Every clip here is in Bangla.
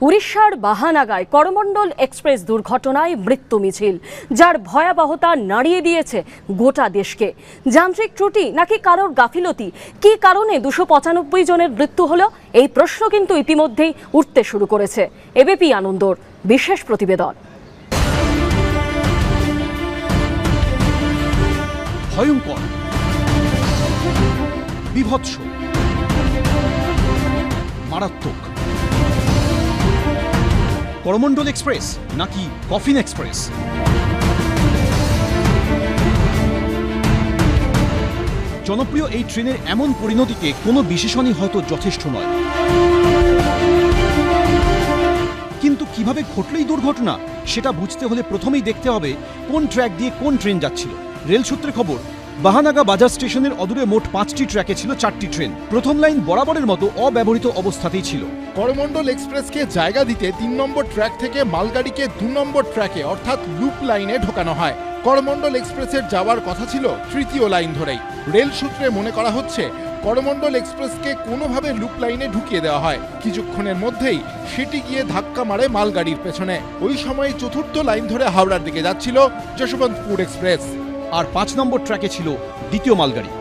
উড়িষ্যার বাহানাগায় করমণ্ডল এক্সপ্রেস দুর্ঘটনায় মৃত্যু মিছিল, যার ভয়াবহতা নাড়িয়ে দিয়েছে গোটা দেশকে। যান্ত্রিক ত্রুটি নাকি কারোর গাফিলতি? কী কারণে 295 জনের মৃত্যু হলো, এই প্রশ্ন কিন্তু ইতিমধ্যেই উঠতে শুরু করেছে। এবিপি আনন্দর বিশেষ প্রতিবেদন। ভয়ঙ্কর, বিভৎস, মারাত্মক। করমণ্ডল এক্সপ্রেস নাকি কফিন এক্সপ্রেস? জনপ্রিয় এই ট্রেনের এমন পরিণতিকে কোনো বিশেষণই হয়তো যথেষ্ট নয়। কিন্তু কিভাবে ঘটল এই দুর্ঘটনা, সেটা বুঝতে হলে প্রথমেই দেখতে হবে কোন ট্র্যাক দিয়ে কোন ট্রেন যাচ্ছিল। রেল সূত্রে খবর, বাহানাগা বাজার স্টেশনের অদূরে মোট 5টি ট্র্যাকে ছিল 4টি ট্রেন। প্রথম লাইন বরাবরের মতো অব্যবহৃত অবস্থাতেই ছিল। করমণ্ডল এক্সপ্রেসকে জায়গা দিতে 3 নম্বর ট্র্যাক থেকে মালগাড়িকে 2 নম্বর ট্র্যাকে অর্থাৎ লুপ লাইনে ঢোকানো হয়। করমণ্ডল এক্সপ্রেসের যাওয়ার কথা ছিল 3য় লাইন ধরেই। রেল সূত্রে মনে করা হচ্ছে করমণ্ডল এক্সপ্রেসকে কোনোভাবে লুপ লাইনে ঢুকিয়ে দেওয়া হয়। কিছুক্ষণের মধ্যেই সেটি গিয়ে ধাক্কা মারে মালগাড়ির পেছনে। ওই সময় 4র্থ লাইন ধরে হাওড়ার দিকে যাচ্ছিল যশবন্তপুর এক্সপ্রেস। আর 5 নম্বর ট্র্যাকে ছিল দ্বিতীয় মালগাড়ি।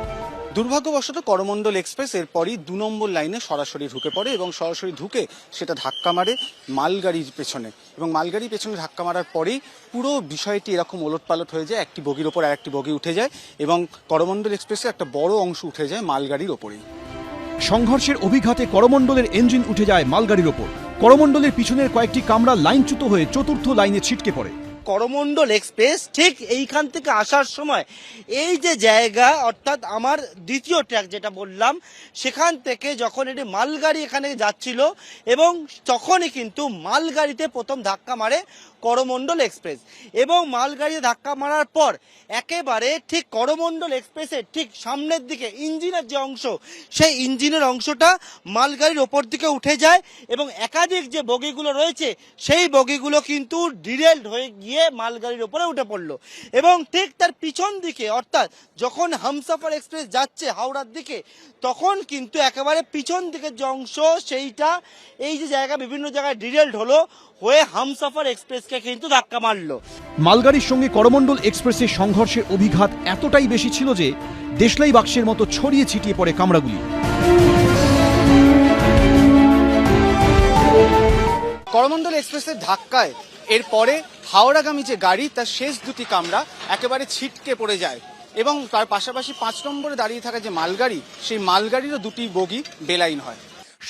দুর্ভাগ্যবশত করমণ্ডল এক্সপ্রেস এরপরই 2 নম্বর লাইনে সরাসরি ঢুকে পড়ে এবং সরাসরি ঢুকে সেটা ধাক্কা মারে মালগাড়ির পেছনে। এবং মালগাড়ির পেছনে ধাক্কা মারার পরেই পুরো বিষয়টি এরকম ওলটপালট হয়ে যায়। একটি বগির ওপর আরেকটি বগি উঠে যায় এবং করমণ্ডল এক্সপ্রেসের একটা বড় অংশ উঠে যায় মালগাড়ির ওপরেই। সংঘর্ষের অভিঘাতে করমণ্ডলের ইঞ্জিন উঠে যায় মালগাড়ির ওপর। করমণ্ডলের পিছনের কয়েকটি কামরা লাইনচ্যুত হয়ে 4র্থ লাইনে ছিটকে পড়ে। করমণ্ডল এক্সপ্রেস ঠিক এইখান থেকে আসার সময় এই যে জায়গা, অর্থাৎ আমার দ্বিতীয় ট্র্যাক যেটা বললাম, সেখান থেকে যখন এটি মালগাড়ি এখানে যাচ্ছিল এবং তখনই কিন্তু মালগাড়িতে প্রথম ধাক্কা মারে করমণ্ডল এক্সপ্রেস। এবং মালগাড়িতে ধাক্কা মারার পর একেবারে ঠিক করমণ্ডল এক্সপ্রেসের ঠিক সামনের দিকে ইঞ্জিনের যে অংশ, সেই ইঞ্জিনের অংশটা মালগাড়ির ওপর দিকে উঠে যায় এবং একাধিক যে বগিগুলো রয়েছে সেই বগিগুলো কিন্তু ডিরেল্ড হয়ে গিয়ে মালগাড়ির ওপরে উঠে পড়লো। এবং ঠিক তার পিছন দিকে, অর্থাৎ যখন হামসফর এক্সপ্রেস যাচ্ছে হাওড়ার দিকে, তখন কিন্তু একেবারে পিছন দিকের যে অংশ সেইটা এই যে জায়গা বিভিন্ন জায়গায় ডিরেল্ড হলো হয়ে হামসফর এক্সপ্রেসকে কিন্তু ধাক্কা মারলো। মালগাড়ির সঙ্গে করমণ্ডল এক্সপ্রেসের সংঘর্ষের অভিঘাত এতটাই বেশি ছিল যে দেশলাই বাক্সের মতো ছড়িয়ে ছিটিয়ে পড়ে কামরাগুলি। করমণ্ডল এক্সপ্রেসের ধাক্কায় এরপরে হাওড়াগামী যে গাড়ি, তার শেষ দুটি কামরা একেবারে ছিটকে পড়ে যায় এবং তার পাশাপাশি 5 নম্বরে দাঁড়িয়ে থাকা যে মালগাড়ি, সেই মালগাড়িরও 2টি বগি বেলাইন হয়।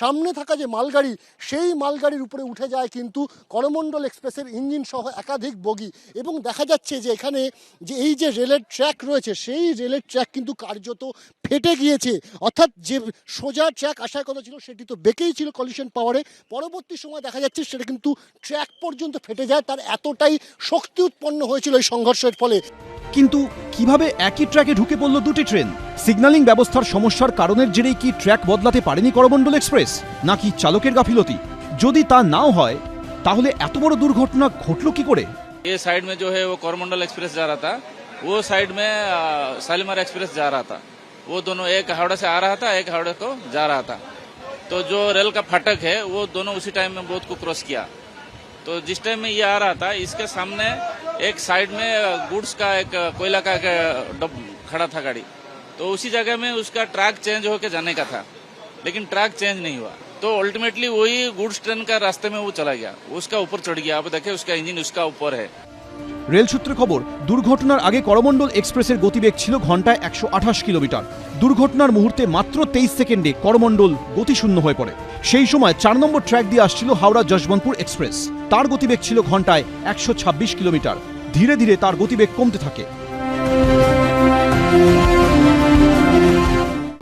সামনে থাকা যে মালগাড়ি, সেই মালগাড়ির উপরে উঠে যায় কিন্তু করমণ্ডল এক্সপ্রেসের ইঞ্জিন সহ একাধিক বগি। এবং দেখা যাচ্ছে যে এখানে যে এই যে রেলের ট্র্যাক রয়েছে, সেই রেলের ট্র্যাক কিন্তু কার্যত ফেটে গিয়েছে। অর্থাৎ যে সোজা ট্র্যাক আসার কথা ছিল সেটি তো বেঁকেই ছিল কলিশন পাওয়ারে, পরবর্তী সময় দেখা যাচ্ছে সেটা কিন্তু ট্র্যাক পর্যন্ত ফেটে যায়। তার এতটাই শক্তি উৎপন্ন হয়েছিল এই সংঘর্ষের ফলে। কিন্তু কিভাবে একই ট্র্যাকে ঢুকে পড়ল 2টি ট্রেন? সিগন্যালিং ব্যবস্থার সমস্যার কারণের জেরেই কি ট্র্যাক বদলাতে পারেনি করমণ্ডল এক্সপ্রেস, নাকি চালকের গাফিলতি? যদি তা নাও হয়, তাহলে এত বড় দুর্ঘটনা ঘটল কি করে? ये साइड में जो है वो करमंडल एक्सप्रेस जा रहा था, वो साइड में शालीमार एक्सप्रेस जा रहा था। वो दोनों एक हावड़ा से आ रहा था, एक हावड़ा को जा रहा था। तो जो रेल का फाटक है वो दोनों उसी टाइम में बोथ को क्रॉस किया। तो जिस टाइम में ये आ रहा था, इसके सामने एक साइड में गुड्स का एक कोयला का डब खड़ा था गाड़ी, तो उसी जगह में उसका ट्रैक चेंज होकर जाने का था, लेकिन ट्रैक चेंज नहीं हुआ। तो अल्टीमेटली वही गुड्स ट्रेन का रास्ते में वो चला गया, उसका ऊपर चढ़ गया। आप देखिए उसका इंजन उसका ऊपर है। রেল সূত্রে খবর, দুর্ঘটনার আগে করমণ্ডল এক্সপ্রেসের গতিবেগ ছিল ঘন্টায় 128 কিলোমিটার। দুর্ঘটনার মুহূর্তে মাত্র 23 সেকেন্ডে করমণ্ডল গতিশূন্য হয়ে পড়ে। সেই সময় 4 নম্বর ট্র্যাক দিয়ে আসছিল হাওড়া যশবন্তপুর এক্সপ্রেস। তার গতিবেগ ছিল ঘন্টায় 126 কিলোমিটার। ধীরে ধীরে তার গতিবেগ কমতে থাকে।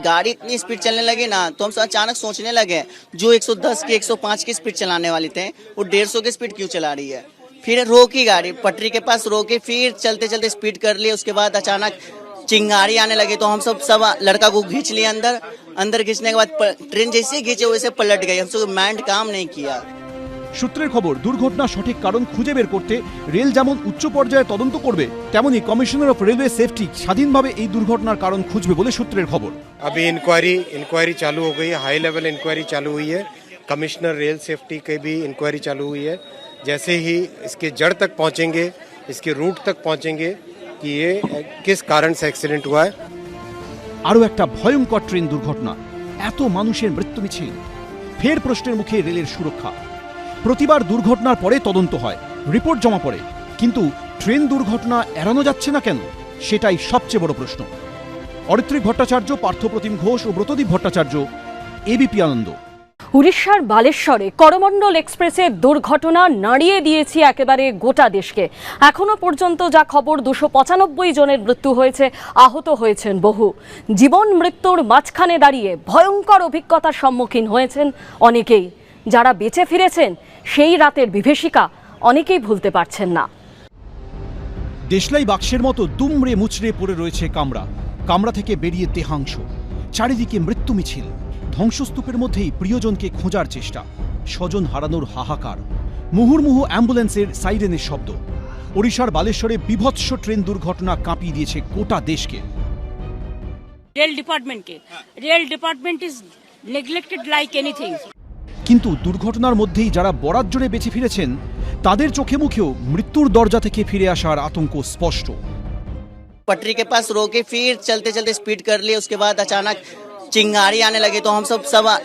गाड़ी इतनी स्पीड चलने लगी ना, तो हम अचानक सोचने लगे जो 110 की 105 की स्पीड चलाने वाली थे, वो 150 की स्पीड क्यों चला रही है। फिर रोकी गाड़ी, पटरी के पास रोकी, फिर चलते चलते स्पीड कर ली। उसके बाद अचानक चिंगारी आने लगी, तो हम सब लड़का को खींच लिया अंदर खींचने के बाद ट्रेन जैसे खींचे वैसे पलट गई। हमसे माइंड काम नहीं किया। সূত্রের খবর, দুর্ঘটনার সঠিক কারণ খুঁজে বের করতে রেল যেমন উচ্চ পর্যায়ে তদন্ত করবে, তেমনি কমিশনার অফ রেলওয়ে সেফটি স্বাধীনভাবে এই দুর্ঘটনার কারণ খুঁজবে বলে সূত্রের খবর। अभी इंक्वायरी चालू हो गई है, हाई लेवल इंक्वायरी चालू हुई है कमिश्नर रेल सेफ्टी की भी इंक्वायरी चालू हुई है। जैसे ही इसके जड़ तक पहुंचेंगे, इसके रूट तक पहुंचेंगे कि ये किस कारण से एक्सीडेंट हुआ है। আরও একটা ভয়ঙ্কর ট্রেন দুর্ঘটনা, এত মানুষের মৃত্যু মিছিল, ফের প্রশ্নের মুখে রেলের সুরক্ষা। প্রতিবার দুর্ঘটনার পরে তদন্ত হয়, রিপোর্ট জমা পড়ে, কিন্তু ট্রেন দুর্ঘটনা এড়ানো যাচ্ছে না কেন, সেটাই সবচেয়ে বড় প্রশ্ন। অরিত্রিক ভট্টাচার্য, পার্থপ্রতিম ঘোষ ও ব্রতদীপ ভট্টাচার্য, এবিপি আনন্দ। উড়িষ্যার বালেশ্বরে করমণ্ডল এক্সপ্রেসের দুর্ঘটনা নাড়িয়ে দিয়েছে একেবারে গোটা দেশকে। এখনো পর্যন্ত যা খবর, 295 জনের মৃত্যু হয়েছে, আহত হয়েছেন বহু। জীবন মৃত্যুর মাঝখানে দাঁড়িয়ে ভয়ঙ্কর অভিজ্ঞতার সম্মুখীন হয়েছেন অনেকেই। যারা বেঁচে ফিরেছেন সেই রাতের বিভীষিকা অনেকেই ভুলতে পারছেন না। দেশলাই বাক্সের মতো দুমড়ে মুচড়ে পড়ে রয়েছে কামরা, কামরা থেকে বেরিয়ে দেহাংশ, চারিদিকে মৃত্যু মিছিল, ধ্বংসস্তূপের মধ্যেই প্রিয়জনকে খোঁজার চেষ্টা, স্বজন হারানোর হাহাকার, মুহুর্মুহু অ্যাম্বুলেন্সের সাইরেনের শব্দ। ওড়িশার বালেশ্বরে বিভৎস ট্রেন দুর্ঘটনা কাঁপিয়ে দিয়েছে গোটা দেশকে। Rail department is neglected like anything. কিন্তু দুর্ঘটনার মধ্যেই যারা বরাত জোরে বেঁচে ফিরেছেন তাদের চোখে মুখেও মৃত্যুর দরজা থেকে ফিরে আসার আতঙ্ক স্পষ্ট। पटरी के पास रोके, फिर चलते चलते स्पीड कर लिए, उसके बाद अचानक चिंगारी आने लगी तो हम सब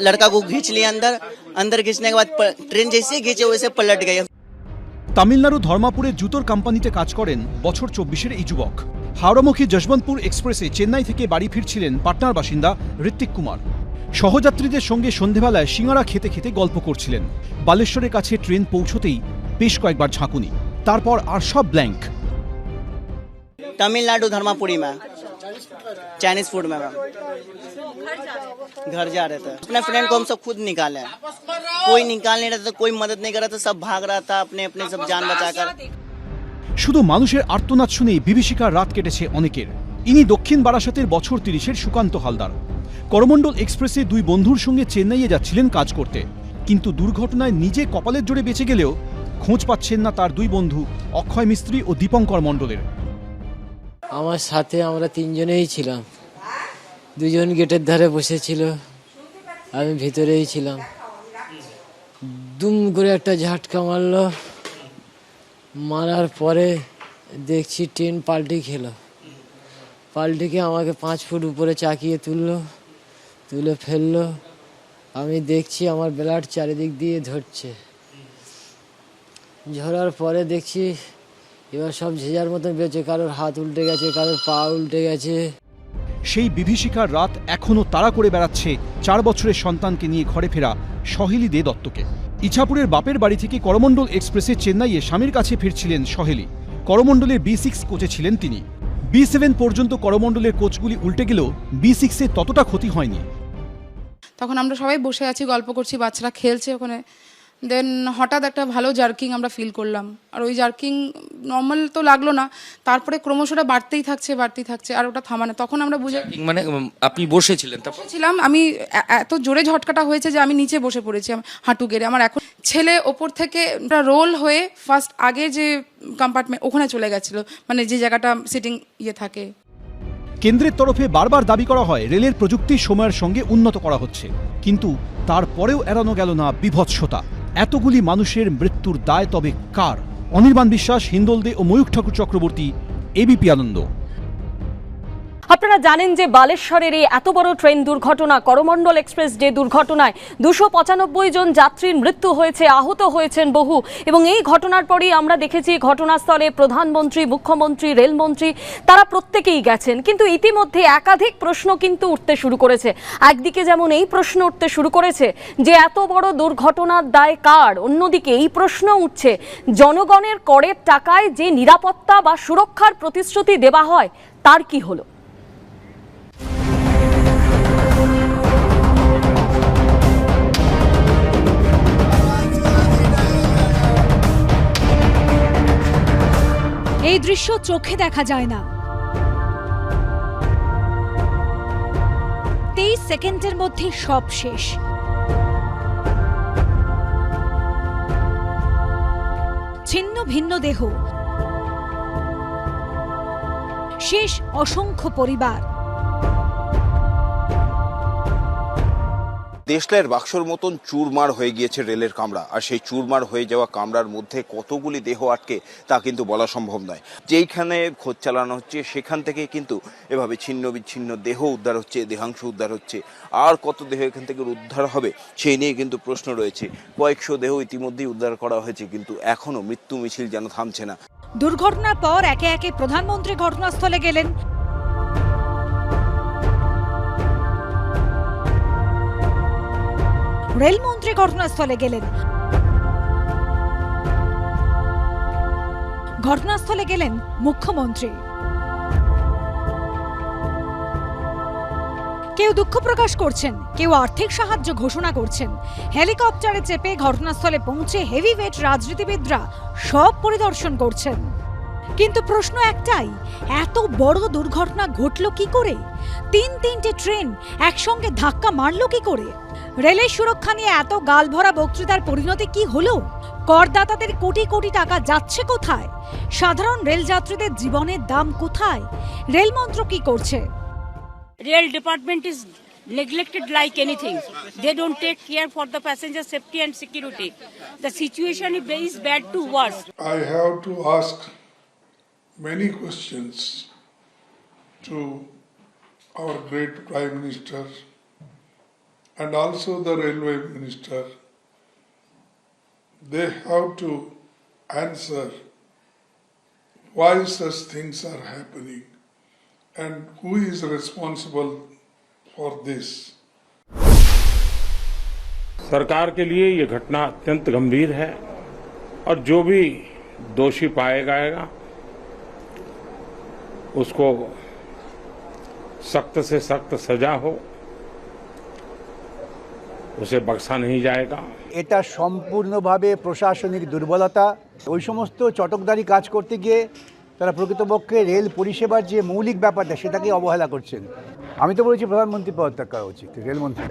लड़का को खींच लिए अंदर खींचने के बाद ट्रेन जैसे खींचे वैसे पलट गए। তামিলনাড়ু ধর্মাপুরে জুতোর কোম্পানিতে কাজ করেন বছর 24-এর এই যুবক। হাওড়ামুখী যশবন্তপুর এক্সপ্রেসে চেন্নাই থেকে বাড়ি ফিরছিলেন পাটনার বাসিন্দা ঋত্বিক কুমার। সহযাত্রীদের সঙ্গে সন্ধেবেলায় সিঙ্গারা খেতে খেতে গল্প করছিলেন। বালেশ্বরের কাছে ট্রেন পৌঁছতেই বেশ কয়েকবার ঝাঁকুনি, তারপর আর সব ব্ল্যাঙ্ক। तमिलनाडु धर्मापुरी में चाइनीज फूड में मैम घर जा रहे थे। अपने फ्रेंड को हम सब खुद निकाले, कोई निकाल नहीं रहा था, कोई मदद नहीं कर रहा था, सब भाग रहा था अपने अपने सब जान बचाकर। শুধু মানুষের আর্তনাদ শুনেই বিভীষিকার রাত কেটেছে অনেকের। ইনি দক্ষিণ বারাসাতের বছর 30-এর সুকান্ত হালদার। করমণ্ডল এক্সপ্রেসে দুই বন্ধুর সঙ্গে চেন্নাইয়ে যাচ্ছিলেন কাজ করতে, কিন্তু দুর্ঘটনায় নিজে কপালের জোরে বেঁচে গেলেও খোঁজ পাচ্ছেন না তার দুই বন্ধু অক্ষয় মিস্ত্রি ও দীপঙ্কর মণ্ডলের। আমার সাথে আমরা তিনজনেই ছিলাম, দুজন গেটের ধারে বসেছিল, আমি ভিতরেই ছিলাম। দুম করে একটা ঝাটকা মারলো, মারার পরে দেখছি ট্রেন পাল্টি খেলো, পাল্টিকে আমাকে 5 ফুট উপরে চাকিয়ে তুলে ফেললো। আমি দেখছি আমার ব্লাড চারিদিক দিয়ে ঝরছে, ঝরার পরে দেখছি এবার সব ঝেঁঝার মতন বেঁচে, কারোর হাত উল্টে গেছে, কারোর পা উল্টে গেছে। সেই বিভীষিকার রাত এখনও তাড়া করে বেড়াচ্ছে 4 বছরের সন্তানকে নিয়ে ঘরে ফেরা সহেলি দে দত্তকে। ইছাপুরের বাপের বাড়ি থেকে করমণ্ডল এক্সপ্রেসে চেন্নাইয়ে স্বামীর কাছে ফিরছিলেন সহেলি। করমণ্ডলের B6 কোচে ছিলেন তিনি। B7 পর্যন্ত করমণ্ডলের কোচগুলি উল্টে গেলেও B6-এ ততটা ক্ষতি হয়নি। তখন আমরা সবাই বসে আছি, গল্প করছি, বাচ্চারা খেলছে ওখানে। দেন হঠাৎ একটা ভালো জার্কিং আমরা ফিল করলাম, আর ওই জার্কিং নর্মাল তো লাগলো না, তারপরে ক্রমশ ওটা বাড়তেই থাকছে আর ওটা থামানো। তখন আমরা বুঝে, মানে আপনি বসেছিলেন? ছিলাম আমি, এত জোরে ঝটকাটা হয়েছে যে আমি নিচে বসে পড়েছি, হাঁটু গেড়ে। আমার এখন ছেলে ওপর থেকে রোল হয়ে ফার্স্ট আগে যে কম্পার্টমেন্ট ওখানে চলে গেছিল, মানে যে জায়গাটা সিটিং থাকে। কেন্দ্রের তরফে বারবার দাবি করা হয় রেলের প্রযুক্তি সময়ের সঙ্গে উন্নত করা হচ্ছে, কিন্তু তারপরেও এড়ানো গেল না বিভৎসতা। এতগুলি মানুষের মৃত্যুর দায় তবে কার? অনির্বাণ বিশ্বাস, হিন্দোল দে ও ময়ূখ ঠাকুর চক্রবর্তী, এবিপি আনন্দ। আপনারা জানেন যে বালেশ্বরের এই এত বড় ট্রেন দুর্ঘটনা, করমণ্ডল এক্সপ্রেস যে দুর্ঘটনায় 295 জন যাত্রীর মৃত্যু হয়েছে, আহত হয়েছেন বহু। এবং এই ঘটনার পরেই আমরা দেখেছি ঘটনাস্থলে প্রধানমন্ত্রী, মুখ্যমন্ত্রী, রেলমন্ত্রী তারা প্রত্যেকেই গেছেন। কিন্তু ইতিমধ্যে একাধিক প্রশ্ন কিন্তু উঠতে শুরু করেছে। একদিকে যেমন এই প্রশ্ন উঠতে শুরু করেছে যে এত বড় দুর্ঘটনার দায় কার, অন্যদিকে এই প্রশ্ন উঠছে জনগণের করের টাকায় যে নিরাপত্তা বা সুরক্ষার প্রতিশ্রুতি দেওয়া হয় তার কি হলো। এই দৃশ্য চোখে দেখা যায় না। 23 সেকেন্ডের মধ্যে সব শেষ। ছিন্ন ভিন্ন দেহ, শেষ অসংখ্য পরিবার। দেশলাইয়ের বাক্সর মতন চুরমার হয়ে গিয়েছে রেলের কামরা। আর সেই চুরমার হয়ে যাওয়া কামরার মধ্যে কতগুলি দেহ আটকে তা কিন্তু বলা সম্ভব নয়। যেইখানে খোঁজ চালানো হচ্ছে সেখান থেকে কিন্তু এভাবে ছিন্ন বিচ্ছিন্ন দেহ উদ্ধার হচ্ছে, দেহাংশ উদ্ধার হচ্ছে। আর কত দেহ এখান থেকে উদ্ধার হবে সেই নিয়ে কিন্তু প্রশ্ন রয়েছে। কয়েকশো দেহ ইতিমধ্যেই উদ্ধার করা হয়েছে, কিন্তু এখনো মৃত্যু মিছিল যেন থামছে না। দুর্ঘটনার পর একে একে প্রধানমন্ত্রী ঘটনাস্থলে গেলেন। রেলমন্ত্রী ঘটনাস্থলে গেলেন। ঘটনাস্থলে গেলেন মুখ্যমন্ত্রী। কেউ দুঃখ প্রকাশ করছেন, কেউ আর্থিক সাহায্য ঘোষণা করছেন। হেলিকপ্টারে চেপে ঘটনাস্থলে পৌঁছে হেভিওয়েট রাজনীতিবিদরা সব পরিদর্শন করছেন। কিন্তু প্রশ্ন একটাই, এত বড় দুর্ঘটনা ঘটল কি করে? তিনটে ট্রেন একসঙ্গে ধাক্কা মারল কি করে? রেলের সুরক্ষা নিয়ে এত গালভরা বক্তৃতার পরিণতি কি হলো? করদাতাদের কোটি কোটি টাকা যাচ্ছে কোথায়? সাধারণ রেল যাত্রীদের জীবনের দাম কোথায়? রেল মন্ত্রক কি করছে? Rail department is neglected like anything. They don't take care for the passenger safety and security. The situation is bad to worse. I have to ask many questions to our great Prime Minister and also the Railway Minister. They have to answer why such things are happening and who is responsible for this. सरकार के लिए ये घटना अत्यंत गंभीर है और जो भी दोषी पाया जाएगा उसको सख्त से सख्त सजा हो, उसे बख्शा नहीं जाएगा। এটা সম্পূর্ণভাবে প্রশাসনিক দুর্বলতা। ওই সমস্ত চটকদারি কাজ করতে গিয়ে তারা প্রকৃতপক্ষে রেল পরিষেবার যে মৌলিক ব্যাপারটা সেটাকে অবহেলা করছেন। আমি তো বলেছি প্রধানমন্ত্রী পদত্যাগ করা উচিত, রেলমন্ত্রী।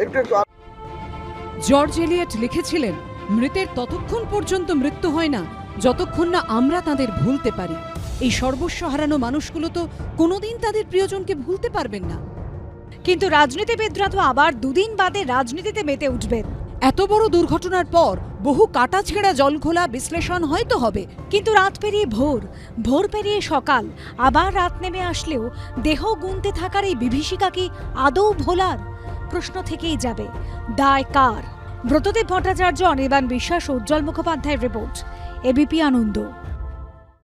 জর্জ এলিয়ট লিখেছিলেন, মৃতের ততক্ষণ পর্যন্ত মৃত্যু হয় না যতক্ষণ না আমরা তাদের ভুলতে পারি। এই সর্বস্ব হারানো মানুষগুলো তো কোনোদিন তাদের প্রিয়জনকে ভুলতে পারবেন না। কিন্তু রাজনীতিবিদরা তো আবার দুদিন বাদে রাজনীতিতে মেতে উঠবেন। এত বড় দুর্ঘটনার পর বহু কাটাছেঁড়া জলঘোলা বিশ্লেষণ হয়তো হবে, কিন্তু রাত পেরিয়ে ভোর, ভোর পেরিয়ে সকাল, আবার রাত নেমে আসলেও দেহ গুনতে থাকার এই বিভীষিকা কি আদৌ ভোলার? প্রশ্ন থেকেই যাবে, দায় কার? ব্রতদেব ভট্টাচার্য, অনির্বাণ বিশ্বাস, উজ্জ্বল মুখোপাধ্যায়ের রিপোর্ট, এবিপি আনন্দ।